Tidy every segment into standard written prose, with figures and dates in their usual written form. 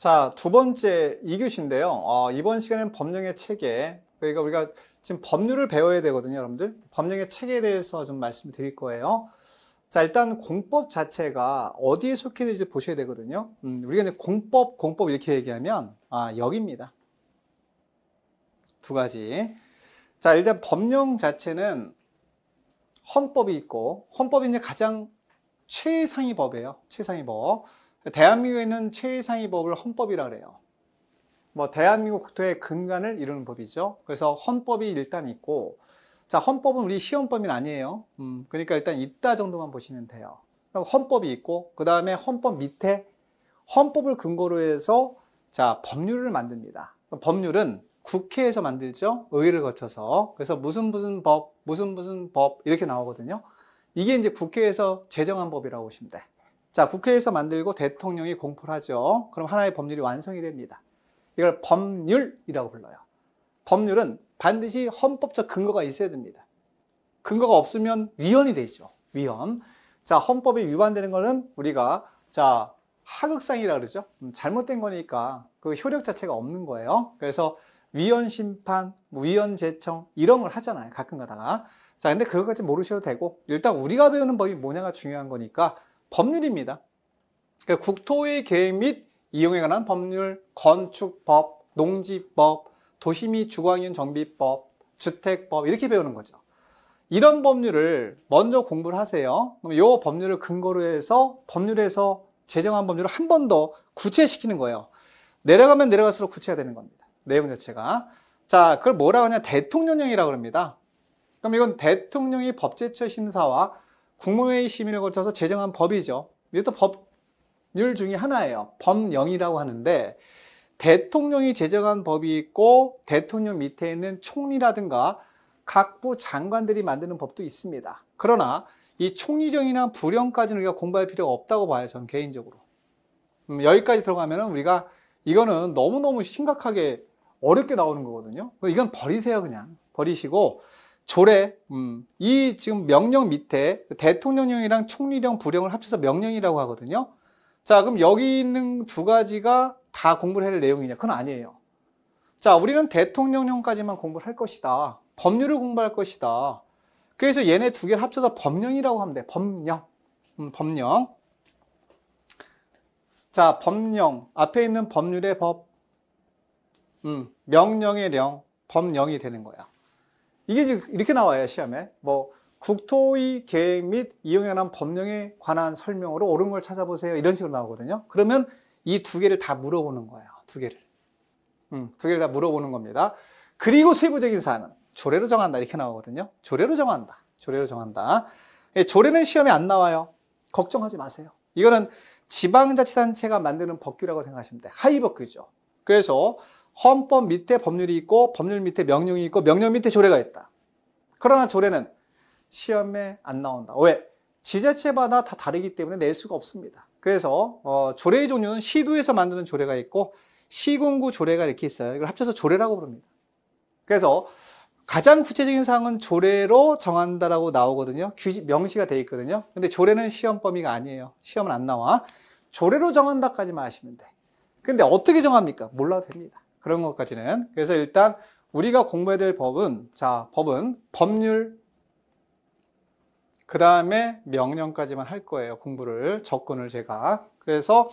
자, 두 번째 2교시인데요. 이번 시간엔 법령의 체계, 그러니까 우리가 지금 법률을 배워야 되거든요, 여러분들. 법령의 체계에 대해서 좀 말씀드릴 거예요. 자, 일단 공법 자체가 어디에 속해 있는지 보셔야 되거든요. 우리가 이제 공법 이렇게 얘기하면, 여기입니다. 두 가지. 자, 일단 법령 자체는 헌법이 있고, 헌법이 이제 가장 최상위 법이에요. 최상위 법. 대한민국에 있는 최상위 법을 헌법이라 그래요. 뭐 대한민국 국토의 근간을 이루는 법이죠. 그래서 헌법이 일단 있고, 자, 헌법은 우리 시험법이 아니에요. 그러니까 일단 있다 정도만 보시면 돼요. 헌법이 있고, 그 다음에 헌법 밑에 헌법을 근거로 해서 자, 법률을 만듭니다. 법률은 국회에서 만들죠. 의회를 거쳐서. 그래서 무슨 법 이렇게 나오거든요. 이게 이제 국회에서 제정한 법이라고 보시면 돼. 자, 국회에서 만들고 대통령이 공포를 하죠. 그럼 하나의 법률이 완성이 됩니다. 이걸 법률이라고 불러요. 법률은 반드시 헌법적 근거가 있어야 됩니다. 근거가 없으면 위헌이 되죠. 위헌. 자, 헌법이 위반되는 거는 우리가 자, 하극상이라 그러죠. 잘못된 거니까 그 효력 자체가 없는 거예요. 그래서 위헌 심판, 위헌 제청 이런 걸 하잖아요. 가끔 가다가. 자, 근데 그것까지 모르셔도 되고 일단 우리가 배우는 법이 뭐냐가 중요한 거니까 법률입니다. 그러니까 국토의 계획 및 이용에 관한 법률, 건축법, 농지법, 도시 및 주거환경 정비법, 주택법 이렇게 배우는 거죠. 이런 법률을 먼저 공부를 하세요. 그럼 이 법률을 근거로 해서 법률에서 제정한 법률을 한 번 더 구체시키는 거예요. 내려가면 내려갈수록 구체화되는 겁니다. 내용 자체가. 자, 그걸 뭐라고 하냐? 대통령령이라고 합니다. 그럼 이건 대통령이 법제처 심사와 국무회의 심의를 거쳐서 제정한 법이죠. 이것도 법률 중에 하나예요. 법령이라고 하는데 대통령이 제정한 법이 있고 대통령 밑에 있는 총리라든가 각부 장관들이 만드는 법도 있습니다. 그러나 이 총리령이나 부령까지는 우리가 공부할 필요가 없다고 봐요. 저는 개인적으로. 여기까지 들어가면 우리가 이거는 너무너무 심각하게 어렵게 나오는 거거든요. 이건 버리세요. 그냥 버리시고 조례, 이 지금 명령 밑에 대통령령이랑 총리령, 부령을 합쳐서 명령이라고 하거든요. 자, 그럼 여기 있는 두 가지가 다 공부를 해야 될 내용이냐? 그건 아니에요. 자, 우리는 대통령령까지만 공부를 할 것이다. 법률을 공부할 것이다. 그래서 얘네 두 개를 합쳐서 법령이라고 하면 돼. 법령. 법령. 자, 법령. 앞에 있는 법률의 법. 명령의 령. 법령이 되는 거야. 이게 이렇게 나와요, 시험에. 뭐, 국토의 계획 및 이용에 관한 법령에 관한 설명으로 옳은 걸 찾아보세요. 이런 식으로 나오거든요. 그러면 이 두 개를 다 물어보는 거예요. 두 개를. 두 개를 다 물어보는 겁니다. 그리고 세부적인 사항은 조례로 정한다. 이렇게 나오거든요. 조례로 정한다. 조례로 정한다. 조례는 시험에 안 나와요. 걱정하지 마세요. 이거는 지방자치단체가 만드는 법규라고 생각하시면 돼요. 하위법규죠. 그래서 헌법 밑에 법률이 있고 법률 밑에 명령이 있고 명령 밑에 조례가 있다. 그러나 조례는 시험에 안 나온다. 왜? 지자체마다 다 다르기 때문에 낼 수가 없습니다. 그래서 조례의 종류는 시도에서 만드는 조례가 있고 시군구 조례가 이렇게 있어요. 이걸 합쳐서 조례라고 부릅니다. 그래서 가장 구체적인 사항은 조례로 정한다라고 나오거든요. 명시가 돼 있거든요. 근데 조례는 시험 범위가 아니에요. 시험은 안 나와. 조례로 정한다까지만 하시면 돼. 근데 어떻게 정합니까? 몰라도 됩니다. 그런 것까지는. 그래서 일단 우리가 공부해야 될 법은, 자, 법은 법률, 그 다음에 명령까지만 할 거예요. 공부를, 접근을 제가. 그래서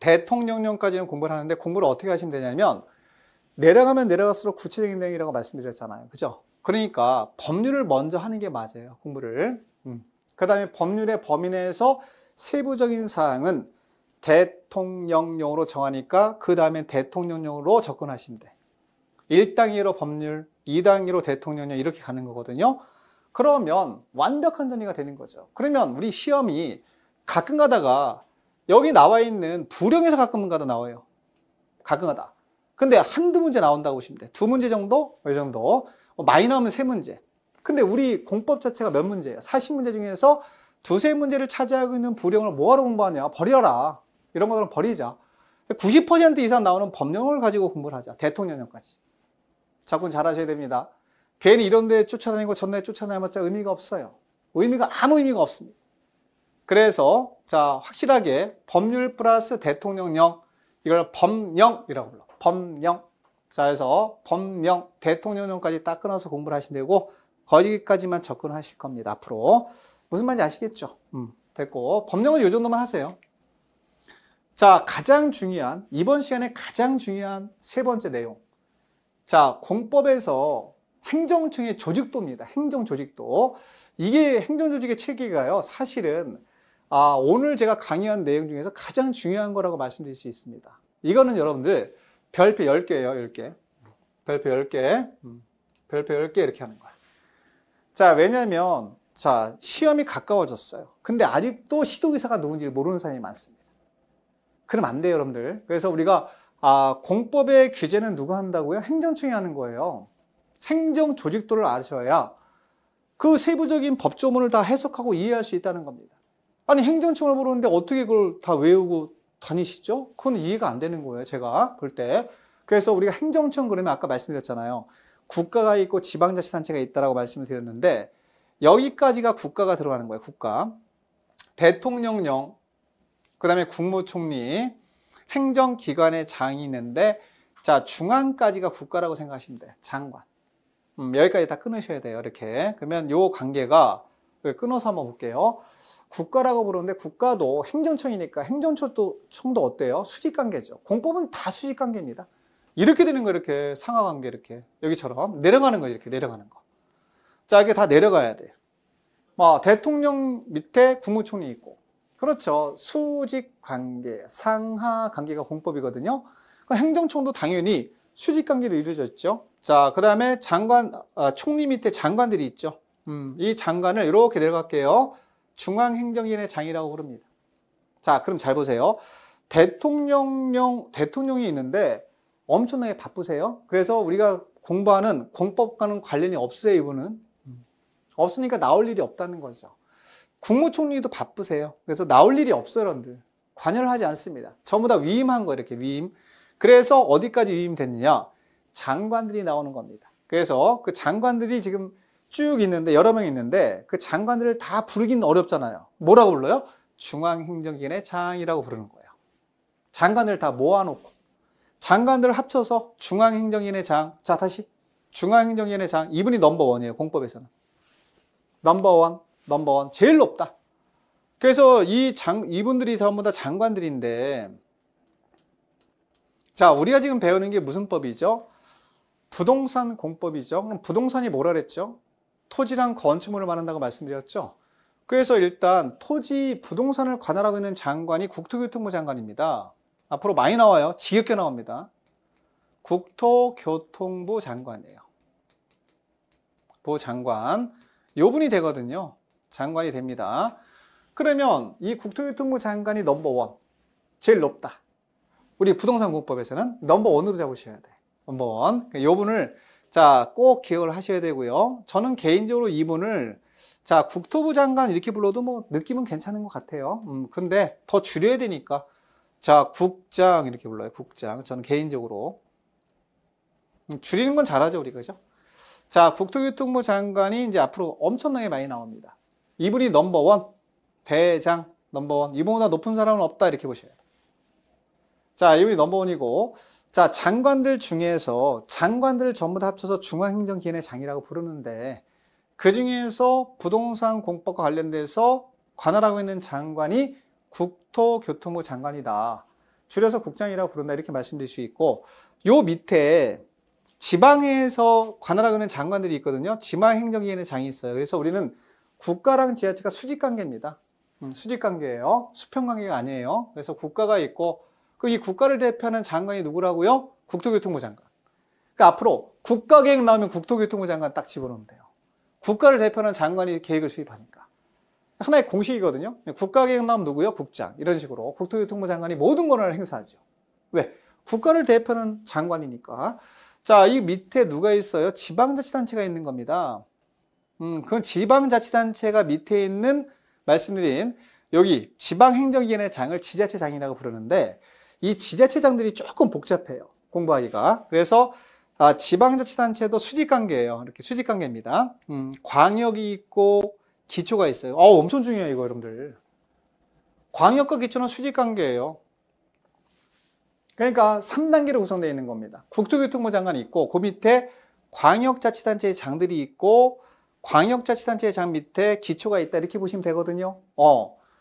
대통령령까지는 공부를 하는데 공부를 어떻게 하시면 되냐면 내려가면 내려갈수록 구체적인 내용이라고 말씀드렸잖아요. 그죠? 그러니까 법률을 먼저 하는 게 맞아요. 공부를. 그 다음에 법률의 범위 내에서 세부적인 사항은 대통령령으로 정하니까 그 다음에 대통령령으로 접근하시면 돼. 1단계로 법률, 2단계로 대통령령 이렇게 가는 거거든요. 그러면 완벽한 정리가 되는 거죠. 그러면 우리 시험이 가끔 가다가 여기 나와 있는 부령에서 가끔 가다 나와요. 가끔 가다. 근데 한두 문제 나온다고 보시면 돼. 두 문제 정도? 이 정도. 많이 나오면 세 문제. 근데 우리 공법 자체가 몇 문제예요? 40문제 중에서 두세 문제를 차지하고 있는 부령을 뭐하러 공부하냐? 버려라. 이런 것들은 버리자. 90% 이상 나오는 법령을 가지고 공부를 하자. 대통령령까지. 접근 잘 하셔야 됩니다. 괜히 이런 데 쫓아다니고 전에 쫓아다니봤자 의미가 없어요. 아무 의미가 없습니다. 그래서 자, 확실하게 법률 플러스 대통령령 이걸 법령이라고 불러. 법령. 자, 그래서 법령, 대통령령까지 딱 끊어서 공부를 하시면 되고, 거기까지만 접근하실 겁니다. 앞으로. 무슨 말인지 아시겠죠? 됐고, 법령은 이 정도만 하세요. 자, 가장 중요한, 이번 시간에 가장 중요한 세 번째 내용. 자, 공법에서 행정청의 조직도입니다. 행정조직도. 이게 행정조직의 체계가요, 사실은, 오늘 제가 강의한 내용 중에서 가장 중요한 거라고 말씀드릴 수 있습니다. 이거는 여러분들, 별표 10개예요, 10개. 별표 10개. 별표 10개 이렇게 하는 거야. 자, 왜냐면, 자, 시험이 가까워졌어요. 근데 아직도 시도의사가 누군지 모르는 사람이 많습니다. 그러면 안 돼요, 여러분들. 그래서 우리가, 공법의 규제는 누가 한다고요? 행정청이 하는 거예요. 행정조직도를 아셔야 그 세부적인 법조문을 다 해석하고 이해할 수 있다는 겁니다. 아니, 행정청을 모르는데 어떻게 그걸 다 외우고 다니시죠? 그건 이해가 안 되는 거예요, 제가 볼 때. 그래서 우리가 행정청 그러면 아까 말씀드렸잖아요. 국가가 있고 지방자치단체가 있다라고 말씀을 드렸는데, 여기까지가 국가가 들어가는 거예요, 국가. 대통령령, 그 다음에 국무총리, 행정기관의 장이 있는데, 자, 중앙까지가 국가라고 생각하시면 돼요. 장관. 여기까지 다 끊으셔야 돼요, 이렇게. 그러면 요 관계가, 끊어서 한번 볼게요. 국가라고 부르는데, 국가도 행정청이니까 행정청도 어때요? 수직관계죠. 공법은 다 수직관계입니다. 이렇게 되는 거, 이렇게 상하관계, 이렇게. 여기처럼 내려가는 거, 이렇게 내려가는 거. 자, 이게 다 내려가야 돼요. 대통령 밑에 국무총리 있고. 그렇죠. 수직관계, 상하관계가 공법이거든요. 행정청도 당연히 수직관계로 이루어져 있죠. 자, 그 다음에 장관, 총리 밑에 장관들이 있죠. 이 장관을 이렇게 내려갈게요. 중앙행정위원회 장이라고 부릅니다. 자, 그럼 잘 보세요. 대통령이 있는데 엄청나게 바쁘세요. 그래서 우리가 공부하는 공법과는 관련이 없으세요, 이분은. 없으니까 나올 일이 없다는 거죠. 국무총리도 바쁘세요. 그래서 나올 일이 없어요, 여러분들. 관여를 하지 않습니다. 전부 다 위임한 거, 이렇게 위임. 그래서 어디까지 위임됐느냐? 장관들이 나오는 겁니다. 그래서 그 장관들이 지금 쭉 있는데, 여러 명 있는데, 그 장관들을 다 부르기는 어렵잖아요. 뭐라고 불러요? 중앙행정기관의 장이라고 부르는 거예요. 장관들 다 모아놓고, 장관들을 합쳐서 중앙행정기관의 장. 자, 다시. 중앙행정기관의 장. 이분이 넘버원이에요, 공법에서는. 넘버원. 제일 높다. 그래서 이분들이 전부 다 장관들인데, 자, 우리가 지금 배우는 게 무슨 법이죠? 부동산 공법이죠. 그럼 부동산이 뭐라 그랬죠? 토지랑 건축물을 말한다고 말씀드렸죠. 그래서 일단 토지, 부동산을 관할하고 있는 장관이 국토교통부 장관입니다. 앞으로 많이 나와요. 지겹게 나옵니다. 국토교통부 장관이에요. 부장관. 요 분이 되거든요. 장관이 됩니다. 그러면 이 국토교통부 장관이 넘버원, 제일 높다. 우리 부동산 공법에서는 넘버원으로 잡으셔야 돼. 넘버원. 요 분을 자, 꼭 기억을 하셔야 되고요. 저는 개인적으로 이분을 자, 국토부 장관 이렇게 불러도 뭐 느낌은 괜찮은 것 같아요. 근데 더 줄여야 되니까 자, 국장 이렇게 불러요. 국장. 저는 개인적으로 줄이는 건 잘하죠, 우리. 그죠? 자, 국토교통부 장관이 이제 앞으로 엄청나게 많이 나옵니다. 이분이 넘버원, 대장 넘버원. 이분보다 높은 사람은 없다, 이렇게 보셔야 돼요. 자, 이분이 넘버원이고, 자, 장관들 중에서 장관들을 전부 다 합쳐서 중앙행정기관의 장이라고 부르는데, 그 중에서 부동산 공법과 관련돼서 관할하고 있는 장관이 국토교통부 장관이다. 줄여서 국장이라고 부른다, 이렇게 말씀드릴 수 있고, 요 밑에 지방에서 관할하고 있는 장관들이 있거든요. 지방행정기관의 장이 있어요. 그래서 우리는 국가랑 지자체가 수직관계입니다. 수직관계예요. 수평관계가 아니에요. 그래서 국가가 있고, 이 국가를 대표하는 장관이 누구라고요? 국토교통부 장관. 그러니까 앞으로 국가계획 나오면 국토교통부 장관 딱 집어넣으면 돼요. 국가를 대표하는 장관이 계획을 수립하니까. 하나의 공식이거든요. 국가계획 나오면 누구요? 국장. 이런 식으로 국토교통부 장관이 모든 권한을 행사하죠. 왜? 국가를 대표하는 장관이니까. 자, 이 밑에 누가 있어요? 지방자치단체가 있는 겁니다. 그건 지방자치단체가 밑에 있는 말씀드린 여기 지방행정기관의 장을 지자체장이라고 부르는데 이 지자체장들이 조금 복잡해요. 공부하기가. 그래서 지방자치단체도 수직관계예요. 이렇게 수직관계입니다. 광역이 있고 기초가 있어요. 엄청 중요해요, 이거 여러분들. 광역과 기초는 수직관계예요. 그러니까 3단계로 구성되어 있는 겁니다. 국토교통부 장관이 있고 그 밑에 광역자치단체의 장들이 있고 광역자치단체의 장 밑에 기초가 있다 이렇게 보시면 되거든요.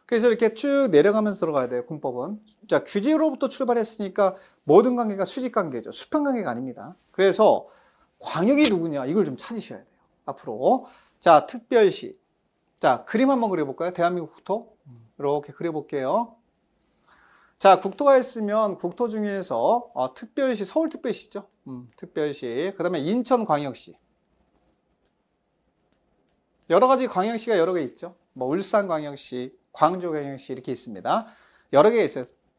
그래서 이렇게 쭉 내려가면서 들어가야 돼요. 군법은. 자, 규제로부터 출발했으니까 모든 관계가 수직관계죠. 수평관계가 아닙니다. 그래서 광역이 누구냐 이걸 좀 찾으셔야 돼요. 앞으로. 자, 특별시. 자, 그림 한번 그려볼까요? 대한민국 국토. 이렇게 그려볼게요. 자, 국토가 있으면 국토 중에서 특별시, 서울특별시죠. 특별시. 그 다음에 인천광역시. 여러 가지 광역시가 여러 개 있죠. 뭐 울산광역시, 광주광역시 이렇게 있습니다. 여러 개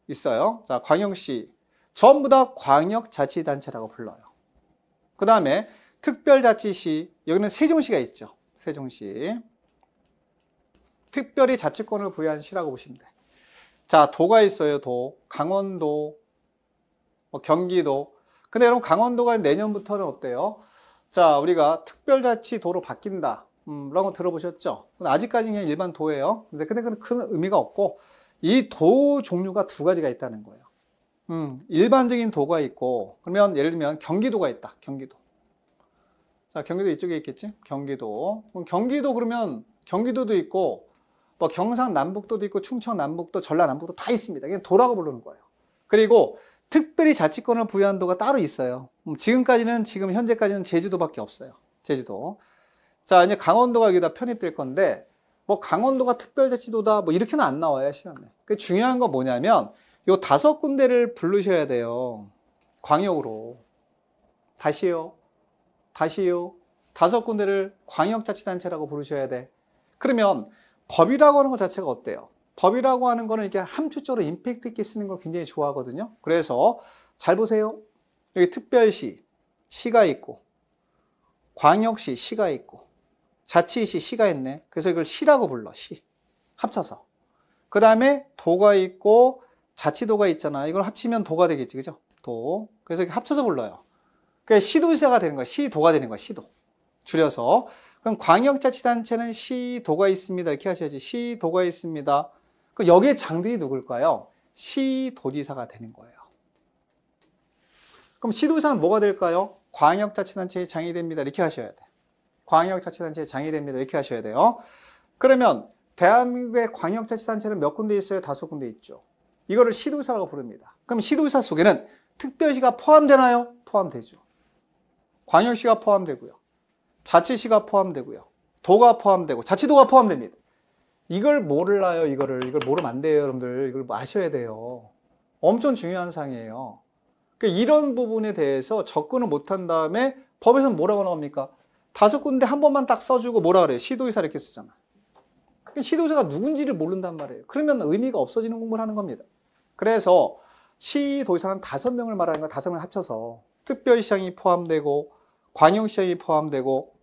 있어요. 자, 광역시. 전부 다 광역자치단체라고 불러요. 그 다음에 특별자치시. 여기는 세종시가 있죠. 세종시. 특별히 자치권을 부여한 시라고 보시면 돼요. 자, 도가 있어요. 도. 강원도, 뭐 경기도. 근데 여러분 강원도가 내년부터는 어때요? 자, 우리가 특별자치도로 바뀐다. 라고 들어보셨죠? 아직까지는 그냥 일반 도예요. 근데 그건 큰 의미가 없고 이 도 종류가 두 가지가 있다는 거예요. 일반적인 도가 있고 그러면 예를 들면 경기도가 있다. 경기도. 자, 경기도 이쪽에 있겠지? 경기도. 경기도 그러면 경기도도 있고 뭐 경상남북도도 있고 충청남북도, 전라남북도 다 있습니다. 그냥 도라고 부르는 거예요. 그리고 특별히 자치권을 부여한 도가 따로 있어요. 지금 현재까지는 제주도밖에 없어요. 제주도. 자, 이제 강원도가 여기다 편입될 건데 뭐 강원도가 특별자치도다 뭐 이렇게는 안 나와요, 시험에. 그 중요한 건 뭐냐면 요 5군데를 부르셔야 돼요. 광역으로. 다시요. 5군데를 광역자치단체라고 부르셔야 돼. 그러면 법이라고 하는 것 자체가 어때요? 법이라고 하는 거는 이렇게 함축적으로 임팩트 있게 쓰는 걸 굉장히 좋아하거든요. 그래서 잘 보세요. 여기 특별시, 시가 있고, 광역시, 시가 있고, 자치시, 시가 있네. 그래서 이걸 시라고 불러, 시. 합쳐서. 그 다음에 도가 있고, 자치도가 있잖아. 이걸 합치면 도가 되겠지, 그죠? 도. 그래서 이렇게 합쳐서 불러요. 그러니까 시도지사가 되는 거야. 시도가 되는 거야, 시도. 줄여서. 그럼 광역자치단체는 시도가 있습니다. 이렇게 하셔야지. 시도가 있습니다. 그럼 여기에 장들이 누굴까요? 시도지사가 되는 거예요. 그럼 시도지사는 뭐가 될까요? 광역자치단체의 장이 됩니다. 이렇게 하셔야 돼요. 광역자치단체의 장이 됩니다. 이렇게 하셔야 돼요. 그러면 대한민국의 광역자치단체는 몇 군데 있어요? 5군데 있죠. 이거를 시도지사라고 부릅니다. 그럼 시도지사 속에는 특별시가 포함되나요? 포함되죠. 광역시가 포함되고요. 자치시가 포함되고요. 도가 포함되고 자치도가 포함됩니다. 이걸 몰라요. 이걸 모르면 안 돼요. 여러분들 이걸 아셔야 돼요. 엄청 중요한 사항이에요. 그러니까 이런 부분에 대해서 접근을 못한 다음에 법에서는 뭐라고 나옵니까? 5군데 한 번만 딱 써주고 뭐라 그래요? 시도지사 이렇게 쓰잖아. 시도지사가 누군지를 모른단 말이에요. 그러면 의미가 없어지는 공부를 하는 겁니다. 그래서 시도지사는 5명을 말하는 거야. 5명을 합쳐서 특별시장이 포함되고 광역시장이 포함되고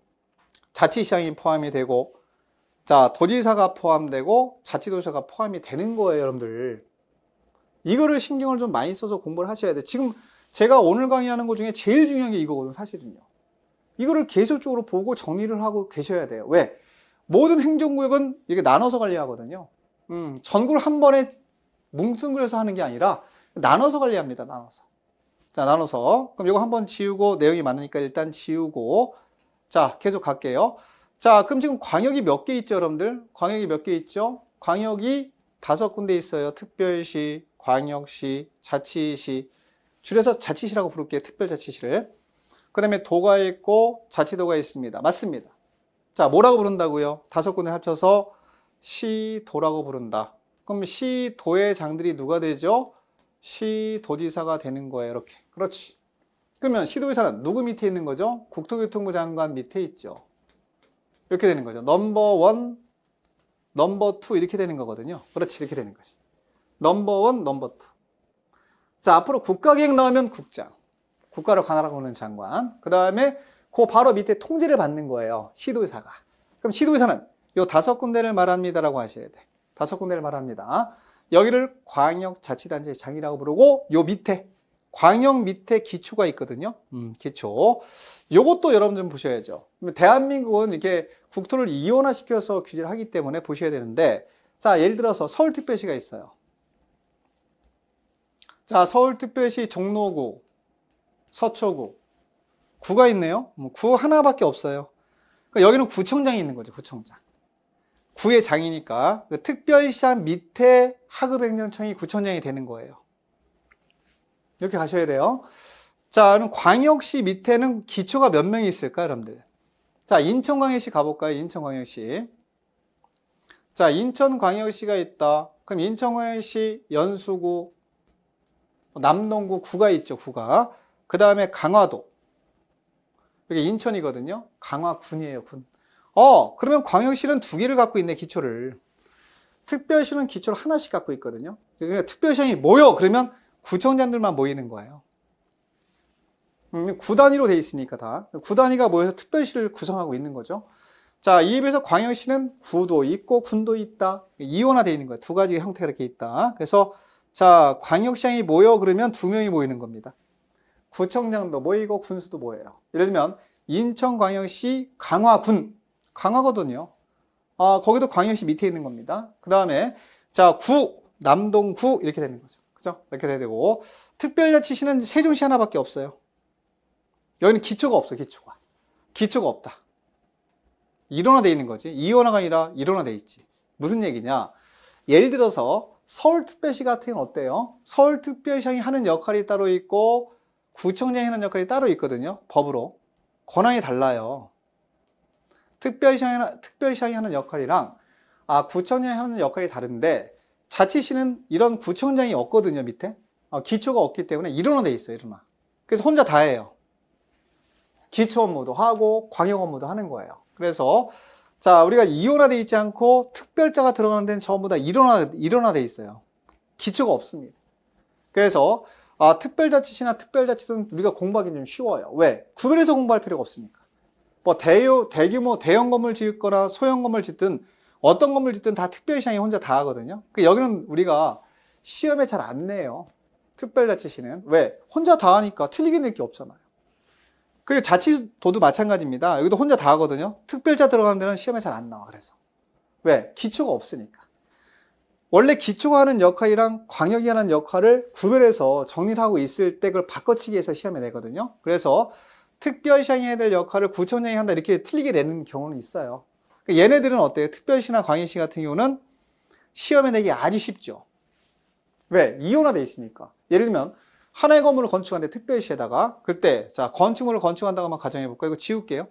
자치시장이 포함이 되고 자 도지사가 포함되고 자치도지사가 포함이 되는 거예요. 여러분들 이거를 신경을 좀 많이 써서 공부를 하셔야 돼요. 지금 제가 오늘 강의하는 것 중에 제일 중요한 게 이거거든요. 사실은요. 이거를 계속적으로 보고 정리를 하고 계셔야 돼요. 왜? 모든 행정구역은 이렇게 나눠서 관리하거든요. 전국을 한 번에 뭉뚱그려서 하는 게 아니라 나눠서 관리합니다. 나눠서. 자, 나눠서. 그럼 이거 한번 지우고 내용이 많으니까 일단 지우고 자, 계속 갈게요. 자, 그럼 지금 광역이 몇 개 있죠, 여러분들? 광역이 몇 개 있죠? 광역이 5군데 있어요. 특별시, 광역시, 자치시. 줄여서 자치시라고 부를게요. 특별자치시를. 그 다음에 도가 있고 자치도가 있습니다. 맞습니다. 자, 뭐라고 부른다고요? 5군데 합쳐서 시도라고 부른다. 그럼 시도의 장들이 누가 되죠? 시도지사가 되는 거예요. 이렇게. 그렇지. 그러면 시도지사는 누구 밑에 있는 거죠? 국토교통부 장관 밑에 있죠. 이렇게 되는 거죠. 넘버 1, 넘버 2 이렇게 되는 거거든요. 그렇지. 이렇게 되는 거지. 넘버 1, 넘버 2. 자, 앞으로 국가계획 나오면 국장. 국가를 관할하고 있는 장관. 그 다음에 그 바로 밑에 통제를 받는 거예요. 시도지사가. 그럼 시도지사는 요 5군데를 말합니다라고 하셔야 돼. 5군데를 말합니다. 여기를 광역자치단체 장이라고 부르고 요 밑에 광역 밑에 기초가 있거든요. 기초. 요것도 여러분 좀 보셔야죠. 대한민국은 이렇게 국토를 이원화시켜서 규제를 하기 때문에 보셔야 되는데 자, 예를 들어서 서울특별시가 있어요. 자, 서울특별시 종로구, 서초구, 구가 있네요. 구 하나밖에 없어요. 그러니까 여기는 구청장이 있는 거죠, 구청장. 구의 장이니까 그 특별시장 밑에 하급행정청이 구청장이 되는 거예요. 이렇게 가셔야 돼요. 자, 그럼 광역시 밑에는 기초가 몇 명이 있을까요, 여러분들? 자, 인천광역시 가볼까요? 인천광역시. 자, 인천광역시가 있다. 그럼 인천광역시 연수구, 남동구, 구가 있죠, 구가. 그 다음에 강화도. 이게 인천이거든요. 강화군이에요, 군. 그러면 광역시는 두 개를 갖고 있네, 기초를. 특별시는 기초를 하나씩 갖고 있거든요. 그러니까 특별시장이 모여! 그러면 구청장들만 모이는 거예요. 구 단위로 돼 있으니까 다. 구 단위가 모여서 특별시를 구성하고 있는 거죠. 자, 이에 비해서 광역시는 구도 있고 군도 있다. 이원화되어 있는 거예요. 두 가지 형태가 이렇게 있다. 그래서 자, 광역시장이 모여 그러면 두 명이 모이는 겁니다. 구청장도 모이고 군수도 모여요. 예를 들면 인천광역시 강화군, 강화거든요. 거기도 광역시 밑에 있는 겁니다. 그 다음에 자, 구, 남동구 이렇게 되는 거죠. 그죠? 이렇게 돼야 되고 특별자치시는 세종시 하나밖에 없어요. 여기는 기초가 없어, 기초가 없다. 일원화되어 있는 거지. 이원화가 아니라 일원화되어 있지. 무슨 얘기냐? 예를 들어서 서울특별시 같은 경우는 어때요? 서울특별시장이 하는 역할이 따로 있고 구청장이 하는 역할이 따로 있거든요. 법으로. 권한이 달라요. 특별시장이 하는 역할이랑 구청장이 하는 역할이 다른데 자치시는 이런 구청장이 없거든요, 밑에. 기초가 없기 때문에 일원화되어 있어요, 일원화. 그래서 혼자 다 해요. 기초 업무도 하고 광역 업무도 하는 거예요. 그래서 자, 우리가 이원화되어 있지 않고 특별자가 들어가는 데는 전부 다 일원화되어 있어요. 기초가 없습니다. 그래서 특별자치시나 특별자치도는 우리가 공부하기 좀 쉬워요. 왜? 구별해서 공부할 필요가 없으니까. 뭐 대규모 대형 건물 짓거나 소형 건물 짓든 어떤 건물 짓든 다 특별시장이 혼자 다 하거든요. 여기는 우리가 시험에 잘 안 내요. 특별자치시는. 왜? 혼자 다 하니까 틀리게 낼 게 없잖아요. 그리고 자치도도 마찬가지입니다. 여기도 혼자 다 하거든요. 특별자 들어가는 데는 시험에 잘 안 나와. 그래서 왜? 기초가 없으니까. 원래 기초가 하는 역할이랑 광역이 하는 역할을 구별해서 정리를 하고 있을 때 그걸 바꿔치기 해서 시험에 내거든요. 그래서 특별시장이 해야 될 역할을 구청장이 한다 이렇게 틀리게 내는 경우는 있어요. 얘네들은 어때요? 특별시나 광역시 같은 경우는 시험에 내기 아주 쉽죠. 왜? 이원화되어 있으니까. 예를 들면 하나의 건물을 건축하는데 특별시에다가 그때 자, 건축물을 건축한다고 한번 가정해 볼까요? 이거 지울게요.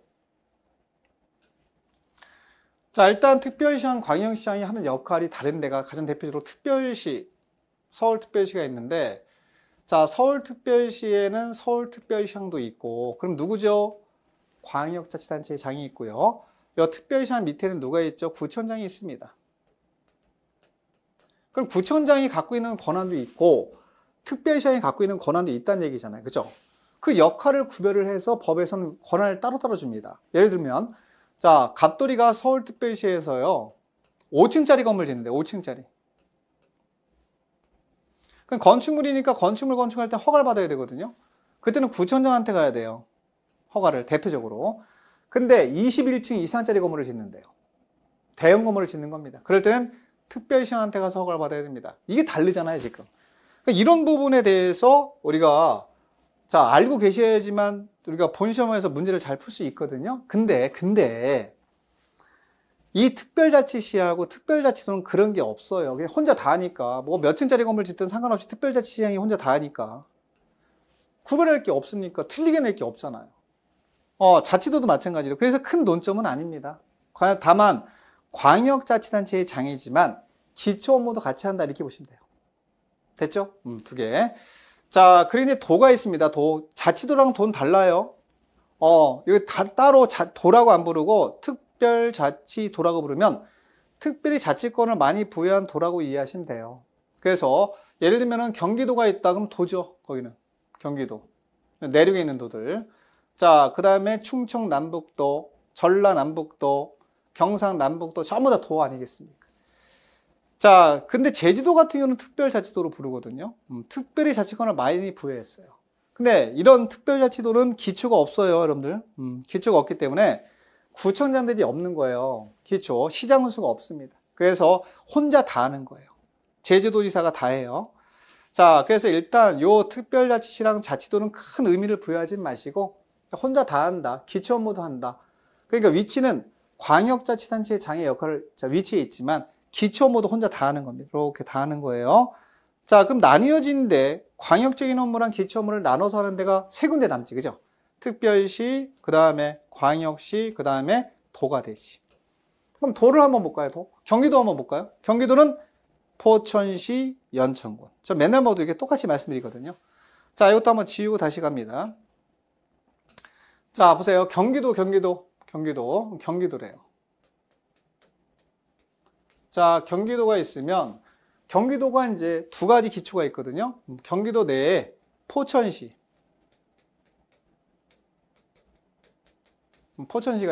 자, 일단 특별시장, 광역시장이 하는 역할이 다른 데가 가장 대표적으로 특별시, 서울특별시가 있는데 자, 서울특별시에는 서울특별시장도 있고 그럼 누구죠? 광역자치단체의 장이 있고요. 이 특별시장 밑에는 누가 있죠? 구청장이 있습니다. 그럼 구청장이 갖고 있는 권한도 있고 특별시장이 갖고 있는 권한도 있다는 얘기잖아요. 그죠? 그 역할을 구별을 해서 법에서는 권한을 따로 줍니다. 예를 들면 자, 갑돌이가 서울특별시에서요 5층짜리 건물 짓는데 5층짜리. 그럼 건축물이니까 건축물 건축할 때 허가를 받아야 되거든요. 그때는 구청장한테 가야 돼요. 허가를 대표적으로. 근데 21층 이상짜리 건물을 짓는데요. 대형 건물을 짓는 겁니다. 그럴 때는 특별시장한테 가서 허가를 받아야 됩니다. 이게 다르잖아요, 지금. 그러니까 이런 부분에 대해서 우리가 자, 알고 계셔야지만 우리가 본 시험에서 문제를 잘 풀 수 있거든요. 근데 이 특별자치시하고 특별자치도는 그런 게 없어요. 그냥 혼자 다 하니까 뭐 몇 층짜리 건물 짓든 상관없이 특별자치시장이 혼자 다 하니까 구별할 게 없으니까 틀리게 낼 게 없잖아요. 자치도도 마찬가지로. 그래서 큰 논점은 아닙니다. 다만 광역자치단체의 장이지만 기초 업무도 같이 한다 이렇게 보시면 돼요. 됐죠? 두 개. 자, 그런데 도가 있습니다. 도. 자치도랑 도는 달라요. 이거 따로 도라고 안 부르고 특별자치도라고 부르면 특별히 자치권을 많이 부여한 도라고 이해하시면 돼요. 그래서 예를 들면 경기도가 있다 그럼 도죠. 거기는 경기도. 내륙에 있는 도들. 자, 그 다음에 충청 남북도, 전라 남북도, 경상 남북도 전부 다 도 아니겠습니까? 자, 근데 제주도 같은 경우는 특별자치도로 부르거든요. 특별히 자치권을 많이 부여했어요. 근데 이런 특별자치도는 기초가 없어요, 여러분들. 기초가 없기 때문에 구청장들이 없는 거예요. 기초, 시장 훈수가 없습니다. 그래서 혼자 다 하는 거예요. 제주도지사가 다 해요. 자, 그래서 일단 요 특별자치시랑 자치도는 큰 의미를 부여하지 마시고 혼자 다 한다. 기초 업무도 한다. 그러니까 위치는 광역자치단체의 장의 역할을 위치에 있지만 기초 업무도 혼자 다 하는 겁니다. 이렇게 다 하는 거예요. 자, 그럼 나뉘어진데 광역적인 업무랑 기초 업무를 나눠서 하는 데가 세 군데 남지, 그죠? 특별시, 그 다음에 광역시, 그 다음에 도가 되지. 그럼 도를 한번 볼까요? 도? 경기도 한번 볼까요? 경기도는 포천시, 연천군. 저 맨날 모두 이게 똑같이 말씀드리거든요. 자, 이것도 한번 지우고 다시 갑니다. 자, 보세요. 경기도래요. 자, 경기도가 있으면 경기도가 이제 두 가지 기초가 있거든요. 경기도 내에 포천시가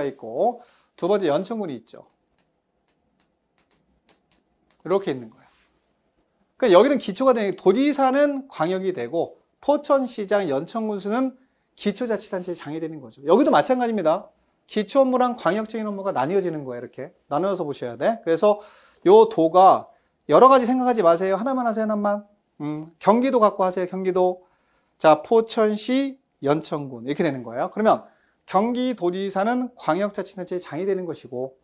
있고 두 번째 연천군이 있죠. 이렇게 있는 거예요. 그러니까 여기는 기초가 되는 도지사는 광역이 되고 포천시장, 연천군수는 기초자치단체의 장이 되는 거죠. 여기도 마찬가지입니다. 기초 업무랑 광역적인 업무가 나뉘어지는 거예요. 이렇게 나누어서 보셔야 돼. 그래서 요 도가 여러 가지 생각하지 마세요. 하나만 하세요. 하나만. 경기도 갖고 하세요. 경기도. 자, 포천시, 연천군 이렇게 되는 거예요. 그러면 경기도지사는 광역자치단체의 장이 되는 것이고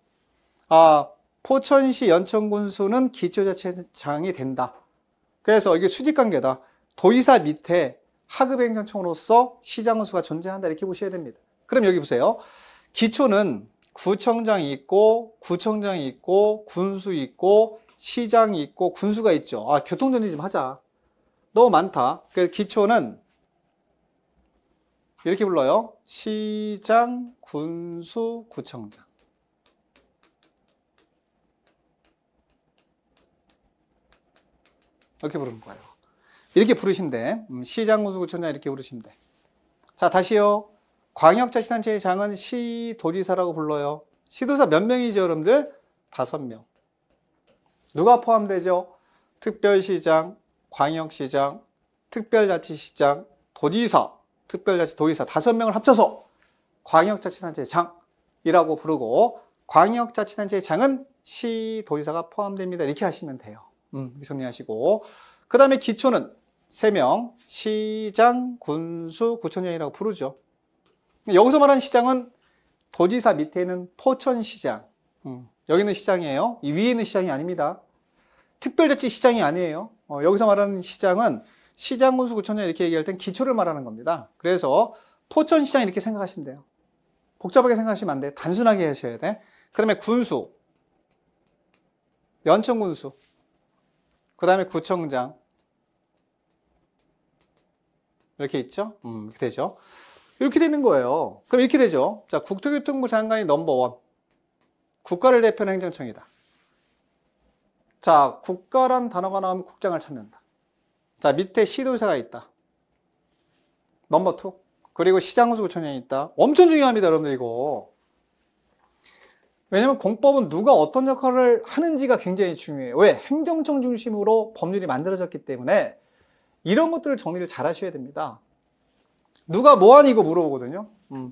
포천시, 연천군수는 기초자치장이 된다. 그래서 이게 수직관계다. 도지사 밑에 하급행정청으로서 시장군수가 존재한다. 이렇게 보셔야 됩니다. 그럼 여기 보세요. 기초는 구청장이 있고 구청장이 있고 군수 있고 시장이 있고 군수가 있죠. 교통정리 좀 하자. 너무 많다. 그래서 기초는 이렇게 불러요. 시장, 군수, 구청장. 이렇게 부르는 거예요. 이렇게 부르시면 돼. 시장, 군수, 구청장 이렇게 부르시면 돼. 자, 다시요. 광역자치단체의 장은 시도지사라고 불러요. 시도지사 몇 명이죠, 여러분들? 5명. 누가 포함되죠? 특별시장, 광역시장, 특별자치시장, 도지사, 특별자치, 도지사 5명을 합쳐서 광역자치단체의 장이라고 부르고 광역자치단체의 장은 시도지사가 포함됩니다. 이렇게 하시면 돼요. 이렇게 정리하시고 그 다음에 기초는 3명, 시장, 군수, 구청장이라고 부르죠. 여기서 말하는 시장은 도지사 밑에 있는 포천시장, 여기는 시장이에요. 이 위에 있는 시장이 아닙니다. 특별자치 시장이 아니에요. 여기서 말하는 시장은 시장, 군수, 구청장 이렇게 얘기할 땐 기초를 말하는 겁니다. 그래서 포천시장 이렇게 생각하시면 돼요. 복잡하게 생각하시면 안 돼. 단순하게 하셔야 돼. 그 다음에 군수, 연천군수, 그 다음에 구청장 이렇게 있죠. 이렇게 되죠. 이렇게 되는 거예요. 그럼 이렇게 되죠. 자, 국토교통부 장관이 넘버원. 국가를 대표하는 행정청이다. 자, 국가란 단어가 나오면 국장을 찾는다. 자, 밑에 시도지사가 있다. 넘버 2. 그리고 시장군수구청장이 있다. 엄청 중요합니다, 여러분들 이거. 왜냐면 공법은 누가 어떤 역할을 하는지가 굉장히 중요해요. 왜? 행정청 중심으로 법률이 만들어졌기 때문에 이런 것들을 정리를 잘 하셔야 됩니다. 누가 뭐하니 이거 물어보거든요.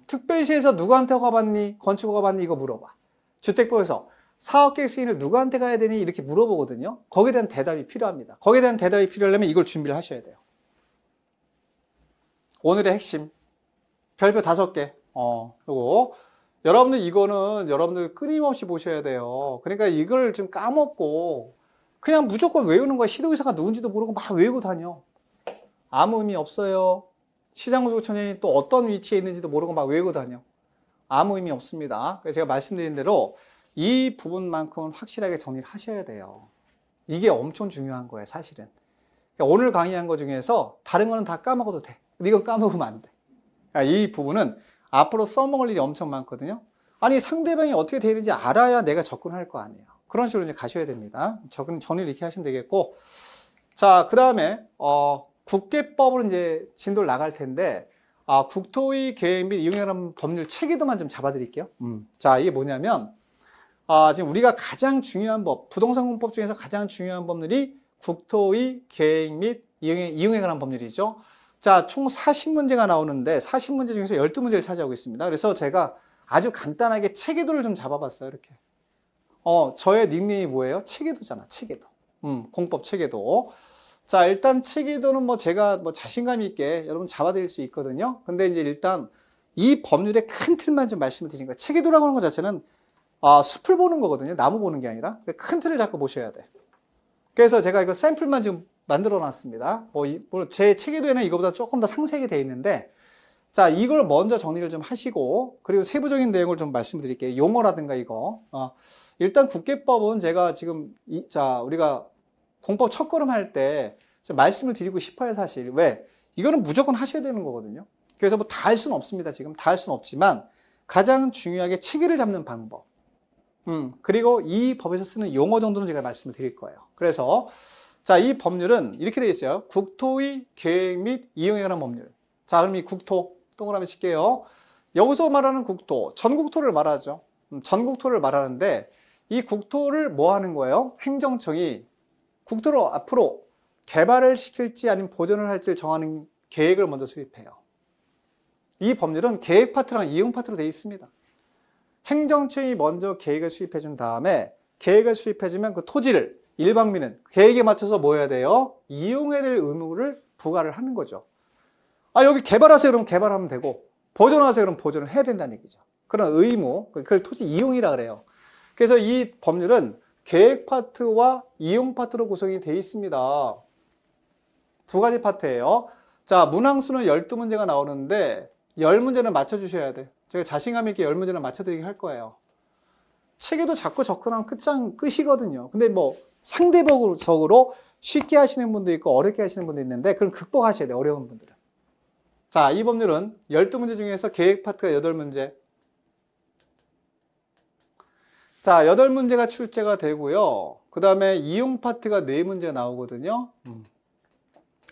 특별시에서 누구한테 허가 받니? 건축 허가 받니? 이거 물어봐. 주택법에서 사업계획 승인을 누구한테 가야 되니? 이렇게 물어보거든요. 거기에 대한 대답이 필요합니다. 거기에 대한 대답이 필요하려면 이걸 준비를 하셔야 돼요. 오늘의 핵심. 별표 5개. 요거. 여러분들 이거는 여러분들 끊임없이 보셔야 돼요. 그러니까 이걸 좀 까먹고 그냥 무조건 외우는 거야. 시도지사가 누군지도 모르고 막 외우고 다녀. 아무 의미 없어요. 시장군수구청장이 또 어떤 위치에 있는지도 모르고 막 외우고 다녀. 아무 의미 없습니다. 그래서 제가 말씀드린 대로 이 부분만큼은 확실하게 정리를 하셔야 돼요. 이게 엄청 중요한 거예요, 사실은. 그러니까 오늘 강의한 거 중에서 다른 거는 다 까먹어도 돼. 근데 이건 까먹으면 안 돼. 그러니까 이 부분은 앞으로 써먹을 일이 엄청 많거든요. 아니, 상대방이 어떻게 되어 있는지 알아야 내가 접근할 거 아니에요. 그런 식으로 이제 가셔야 됩니다. 정리를 이렇게 하시면 되겠고. 자, 그 다음에, 국계법으로 이제 진도를 나갈 텐데, 국토의 계획 및 이용에 관한 법률 체계도만 좀 잡아드릴게요. 자, 이게 뭐냐면, 지금 우리가 가장 중요한 법, 부동산공법 중에서 가장 중요한 법률이 국토의 계획 및 이용에 관한 법률이죠. 자, 총 40문제가 나오는데 40문제 중에서 12문제를 차지하고 있습니다. 그래서 제가 아주 간단하게 체계도를 좀 잡아봤어요. 이렇게. 저의 닉네임이 뭐예요? 체계도잖아. 체계도. 공법 체계도. 자, 일단 체계도는 뭐 제가 뭐 자신감 있게 여러분 잡아드릴 수 있거든요. 근데 이제 일단 이 법률의 큰 틀만 좀 말씀을 드린 거예요. 체계도라고 하는 것 자체는 숲을 보는 거거든요. 나무 보는 게 아니라. 큰 틀을 잡고 보셔야 돼. 그래서 제가 이거 샘플만 지금 만들어 놨습니다. 제 체계도에는 이거보다 조금 더 상세하게 되어 있는데, 자, 이걸 먼저 정리를 좀 하시고, 그리고 세부적인 내용을 좀 말씀드릴게요. 용어라든가 이거. 일단 국계법은 제가 지금, 우리가 공법 첫걸음 할 때 말씀을 드리고 싶어요, 사실. 왜? 이거는 무조건 하셔야 되는 거거든요. 그래서 뭐 다 할 수는 없습니다. 지금 다 할 수는 없지만, 가장 중요하게 체계를 잡는 방법. 그리고 이 법에서 쓰는 용어 정도는 제가 말씀을 드릴 거예요. 그래서, 자, 이 법률은 이렇게 되어 있어요. 국토의 계획 및 이용에 관한 법률. 자, 그럼 이 국토, 동그라미 칠게요. 여기서 말하는 국토, 전국토를 말하죠. 전국토를 말하는데, 이 국토를 뭐 하는 거예요? 행정청이 국토를 앞으로 개발을 시킬지 아니면 보존을 할지를 정하는 계획을 먼저 수립해요. 이 법률은 계획 파트랑 이용 파트로 되어 있습니다. 행정청이 먼저 계획을 수립해 준 다음에 계획을 수립해 주면 그 토지를 일반민은 계획에 맞춰서 뭐 해야 돼요? 이용해야 될 의무를 부과를 하는 거죠. 여기 개발하세요 그럼 개발하면 되고, 보존하세요 그럼 보존을 해야 된다는 얘기죠. 그런 의무, 그걸 토지 이용이라 그래요. 그래서 이 법률은 계획 파트와 이용 파트로 구성이 되어 있습니다. 두 가지 파트예요. 자, 문항수는 12문제가 나오는데 10문제는 맞춰주셔야 돼. 제가 자신감 있게 10문제는 맞춰드리게 할 거예요. 책에도 자꾸 접근하면 끝이거든요. 근데 뭐 상대적으로 쉽게 하시는 분도 있고 어렵게 하시는 분도 있는데 그럼 극복하셔야 돼, 어려운 분들은. 자, 이 법률은 12문제 중에서 계획 파트가 8문제. 자, 8문제가 출제가 되고요. 그 다음에 이용 파트가 4문제 나오거든요.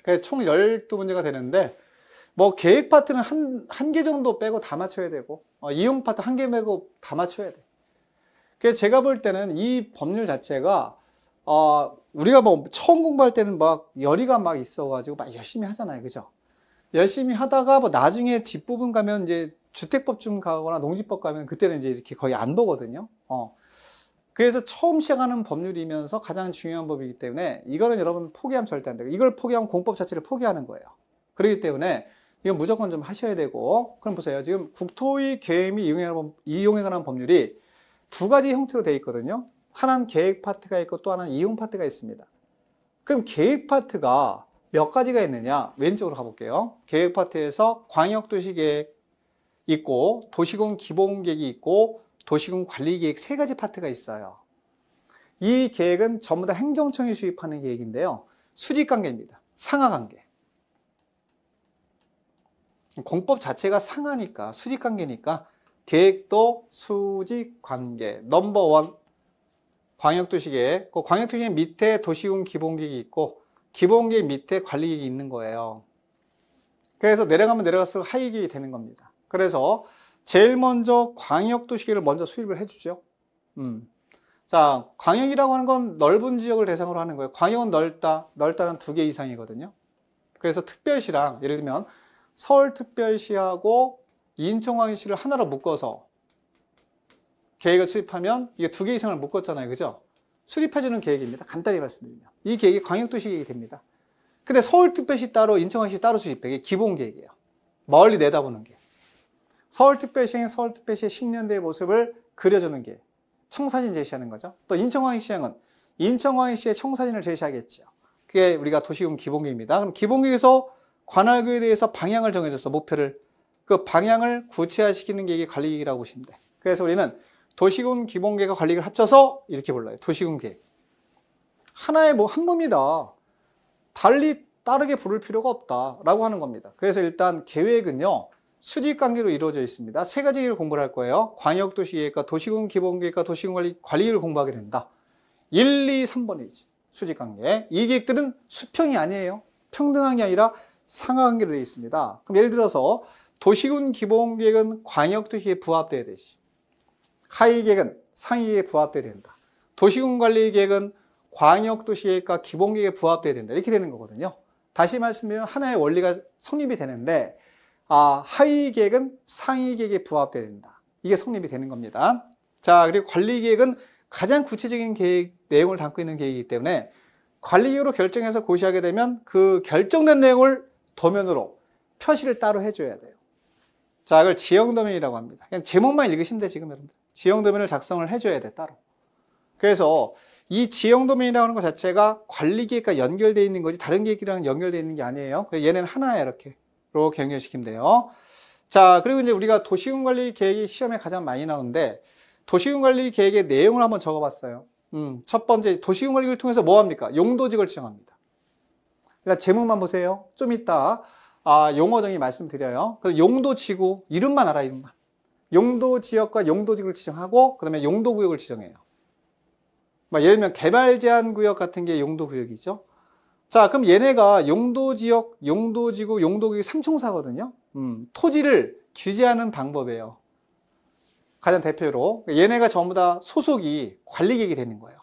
그래서 총 12문제가 되는데, 뭐 계획 파트는 한 개 정도 빼고 다 맞춰야 되고, 이용 파트 한 개 빼고 다 맞춰야 돼. 그래서 제가 볼 때는 이 법률 자체가, 우리가 뭐 처음 공부할 때는 막 열의가 막 있어가지고 막 열심히 하잖아요. 그죠? 열심히 하다가 뭐 나중에 뒷부분 가면 이제 주택법 좀 가거나 농지법 가면 그때는 이제 이렇게 거의 안 보거든요. 그래서 처음 시작하는 법률이면서 가장 중요한 법이기 때문에 이거는 여러분 포기하면 절대 안 돼요. 이걸 포기하면 공법 자체를 포기하는 거예요. 그렇기 때문에 이건 무조건 좀 하셔야 되고, 그럼 보세요. 지금 국토의 계획 및 이용에 관한 법률이 두 가지 형태로 되어 있거든요. 하나는 계획 파트가 있고 또 하나는 이용 파트가 있습니다. 그럼 계획 파트가 몇 가지가 있느냐? 왼쪽으로 가볼게요. 계획 파트에서 광역도시계획 있고, 도시군 기본계획이 있고, 도시군 관리계획 세 가지 파트가 있어요. 이 계획은 전부 다 행정청이 수립하는 계획인데요. 수직관계입니다. 상하관계. 공법 자체가 상하니까, 수직관계니까 계획도 수직관계. 넘버원 광역도시계획. 그 광역도시계획 밑에 도시군 기본계획이 있고 기본계획 밑에 관리계획이 있는 거예요. 그래서 내려가면 내려갈수록 하위계획이 되는 겁니다. 그래서 제일 먼저 광역도시계획을 먼저 수립을 해주죠. 자, 광역이라고 하는 건 넓은 지역을 대상으로 하는 거예요. 광역은 넓다는 2개 이상이거든요. 그래서 특별시랑, 예를 들면 서울특별시하고 인천광역시를 하나로 묶어서 계획을 수립하면 이게 2개 이상을 묶었잖아요. 그죠? 수립해주는 계획입니다. 간단히 말씀드리면. 이 계획이 광역도시 계획이 됩니다. 근데 서울특별시 따로, 인천광역시 따로 수립해. 이게 기본계획이에요. 멀리 내다보는 게. 서울특별시행은 서울특별시의 10년대의 모습을 그려주는 게 청사진 제시하는 거죠. 또 인천광역시행은 인천광역시의 청사진을 제시하겠죠. 그게 우리가 도시군 기본계획입니다. 그럼 기본계획에서 관할구에 대해서 방향을 정해줘서 목표를, 그 방향을 구체화시키는 계획이 관리계획이라고 보시면 돼. 그래서 우리는 도시군 기본계획과 관리계획을 합쳐서 이렇게 불러요. 도시군 계획. 하나의 한 몸이다. 달리 다르게 부를 필요가 없다라고 하는 겁니다. 그래서 일단 계획은요, 수직관계로 이루어져 있습니다. 세 가지 계획을 공부를 할 거예요. 광역도시계획과 도시군 기본계획과 도시군 관리계획을 공부하게 된다. 1, 2, 3번이지. 수직관계. 이 계획들은 수평이 아니에요. 평등한 게 아니라 상하관계로 되어 있습니다. 그럼 예를 들어서 도시군 기본계획은 광역도시에 부합돼야 되지. 하위계획은 상위계획에 부합돼야 된다. 도시군 관리계획은 광역도시계획과 기본계획에 부합돼야 된다. 이렇게 되는 거거든요. 다시 말씀드리면 하나의 원리가 성립이 되는데, 하위계획은 상위계획에 부합돼야 된다. 이게 성립이 되는 겁니다. 자, 그리고 관리계획은 가장 구체적인 계획 내용을 담고 있는 계획이기 때문에 관리기구로 결정해서 고시하게 되면 그 결정된 내용을 도면으로 표시를 따로 해줘야 돼요. 자, 이걸 지형도면이라고 합니다. 그냥 제목만 읽으시면 돼, 지금 여러분들. 지형도면을 작성을 해줘야 돼, 따로. 그래서 이 지형도면이라는 것 자체가 관리계획과 연결되어 있는 거지 다른 계획이랑 연결되어 있는 게 아니에요. 얘네는 하나야, 이렇게 연결시키면 돼요. 자, 그리고 이제 우리가 도시군관리계획이 시험에 가장 많이 나오는데 도시군관리계획의 내용을 한번 적어봤어요. 첫 번째, 도시군관리계획을 통해서 뭐 합니까? 용도지역을 지정합니다. 그러니까 제목만 보세요. 좀 이따 용어 정의 말씀드려요. 그래서 용도지구, 이름만 알아, 이름만. 용도지역과 용도지구를 지정하고 그 다음에 용도구역을 지정해요. 예를 들면 개발제한구역 같은 게 용도구역이죠. 자, 그럼 얘네가 용도지역, 용도지구, 용도구역이 삼총사거든요. 토지를 규제하는 방법이에요. 가장 대표로. 얘네가 전부 다 소속이 관리계획이 되는 거예요.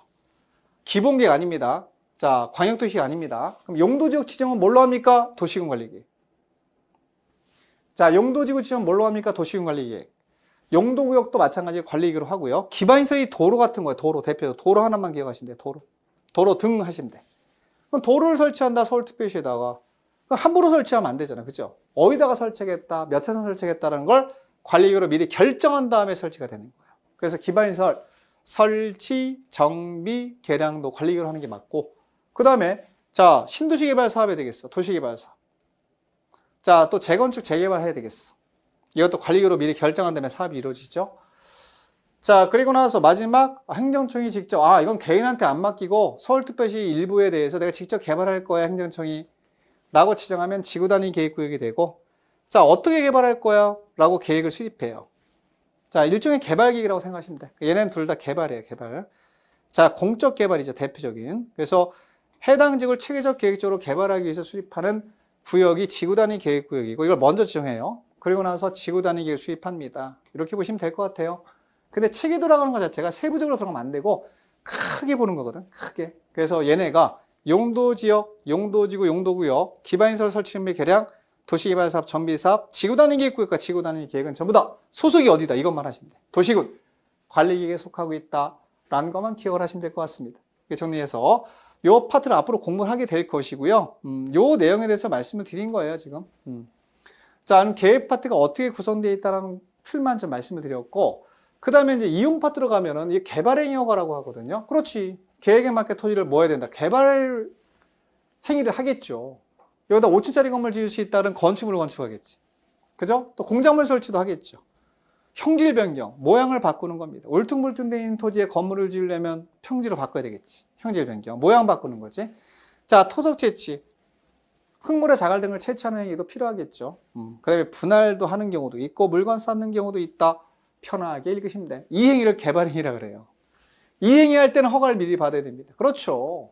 기본계획 아닙니다. 자, 광역도시가 아닙니다. 그럼 용도지역 지정은 뭘로 합니까? 도시군관리계획. 자, 용도지구 지정은 뭘로 합니까? 도시군관리계획. 용도구역도 마찬가지로 관리계획으로 하고요. 기반시설이 도로 같은 거예요. 도로, 대표로. 도로 하나만 기억하시면 돼요. 도로 등 하시면 돼. 그럼 도로를 설치한다, 서울특별시에다가. 함부로 설치하면 안 되잖아요. 그죠? 어디다가 설치하겠다, 몇 차선 설치하겠다는 걸 관리계획으로 미리 결정한 다음에 설치가 되는 거예요. 그래서 기반시설 설치, 정비, 개량도 관리계획으로 하는 게 맞고, 그 다음에 자, 신도시 개발 사업이 되겠어. 도시개발 사업. 자, 또 재건축, 재개발 해야 되겠어. 이것도 관리계획으로 미리 결정한 다음에 사업이 이루어지죠. 자, 그리고 나서 마지막 행정청이 직접 이건 개인한테 안 맡기고 서울특별시 일부에 대해서 내가 직접 개발할 거야, 행정청이 라고 지정하면 지구단위 계획구역이 되고, 자, 어떻게 개발할 거야? 라고 계획을 수립해요. 자, 일종의 개발계획이라고 생각하시면 돼. 얘네는 둘 다 개발이에요, 개발. 자, 공적 개발이죠, 대표적인. 그래서 해당 지역을 체계적 계획적으로 개발하기 위해서 수립하는 구역이 지구단위 계획구역이고, 이걸 먼저 지정해요. 그리고 나서 지구단위 계획을 수립합니다. 이렇게 보시면 될 것 같아요. 근데 책이 돌아가는 것 자체가 세부적으로 들어가면 안 되고 크게 보는 거거든, 크게. 그래서 얘네가 용도지역, 용도지구, 용도구역, 기반시설 설치 준비 개량, 도시개발사업, 정비사업, 지구단위 계획구역과 지구단위 계획은 전부 다 소속이 어디다, 이것만 하시면 돼. 도시군 관리계획에 속하고 있다라는 것만 기억을 하시면 될 것 같습니다. 이렇게 정리해서 요 파트를 앞으로 공부를 하게 될 것이고요. 요 내용에 대해서 말씀을 드린 거예요, 지금. 자, 그럼 계획 파트가 어떻게 구성되어 있다는 틀만 좀 말씀을 드렸고, 그 다음에 이제 이용 파트로 가면은 이게 개발행위 허가라고 하거든요. 그렇지. 계획에 맞게 토지를 뭐 해야 된다? 개발 행위를 하겠죠. 여기다 5층짜리 건물 지을 수 있다는 건축물을 건축하겠지. 그죠? 또 공작물 설치도 하겠죠. 형질 변경, 모양을 바꾸는 겁니다. 울퉁불퉁 돼 있는 토지에 건물을 지으려면 평지로 바꿔야 되겠지. 형질 변경, 모양 바꾸는 거지. 자, 토속 채취. 흙물의 자갈 등을 채취하는 행위도 필요하겠죠. 그 다음에 분할도 하는 경우도 있고, 물건 쌓는 경우도 있다. 편하게 읽으시면 돼. 이 행위를 개발행위라 그래요. 이 행위 할 때는 허가를 미리 받아야 됩니다. 그렇죠.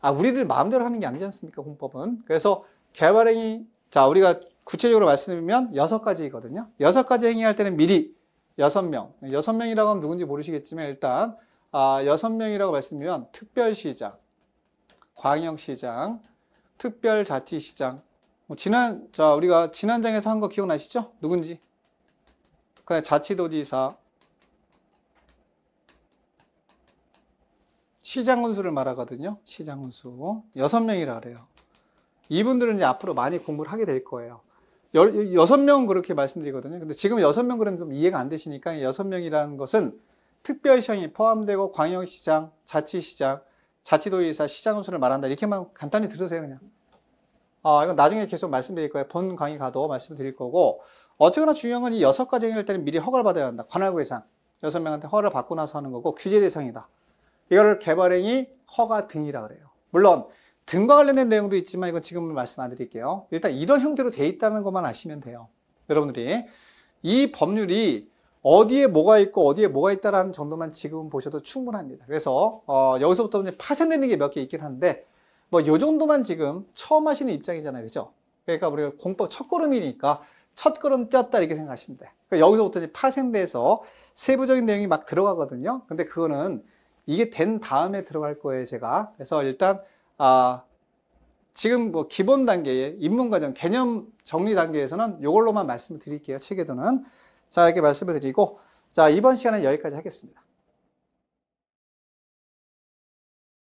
우리들 마음대로 하는 게 아니지 않습니까, 공법은. 그래서 개발행위, 자, 우리가 구체적으로 말씀드리면 6가지거든요. 6가지 행위할 때는 미리 6명. 6명이라고 하면 누군지 모르시겠지만 일단 6명이라고 말씀드리면 특별시장, 광역시장, 특별자치시장. 우리가 지난 장에서 한 거 기억나시죠? 누군지? 그다음에 자치도지사, 시장군수를 말하거든요. 시장군수. 6명이라 그래요. 이분들은 이제 앞으로 많이 공부를 하게 될 거예요. 6명 그렇게 말씀드리거든요. 근데 지금 6명 그러면 좀 이해가 안 되시니까 6명이라는 것은 특별시장이 포함되고 광역시장, 자치시장, 자치도지사, 시장군수를 말한다. 이렇게만 간단히 들으세요, 그냥. 이건 나중에 계속 말씀드릴 거예요. 본 강의 가도 말씀드릴 거고. 어쨌거나 중요한 건 이 6가지 행위할 때는 미리 허가를 받아야 한다. 관할구의장 6명한테 허가를 받고 나서 하는 거고, 규제 대상이다. 이거를 개발행위 허가 등이라 그래요. 물론 등과 관련된 내용도 있지만 이건 지금 말씀 안 드릴게요. 일단 이런 형태로 돼 있다는 것만 아시면 돼요. 여러분들이 이 법률이 어디에 뭐가 있고 어디에 뭐가 있다라는 정도만 지금 보셔도 충분합니다. 그래서 여기서부터 이제 파생되는 게 몇 개 있긴 한데 요 정도만 지금 처음 하시는 입장이잖아요, 그죠? 그러니까 우리가 공법 첫걸음이니까 첫걸음 띄었다 이렇게 생각하시면 돼. 그러니까 여기서부터 이제 파생돼서 세부적인 내용이 막 들어가거든요. 근데 그거는 이게 된 다음에 들어갈 거예요, 제가. 그래서 일단 지금 기본 단계의 입문과정 개념 정리 단계에서는 이걸로만 말씀을 드릴게요, 체계도는. 자, 이렇게 말씀을 드리고, 자, 이번 시간은 여기까지 하겠습니다.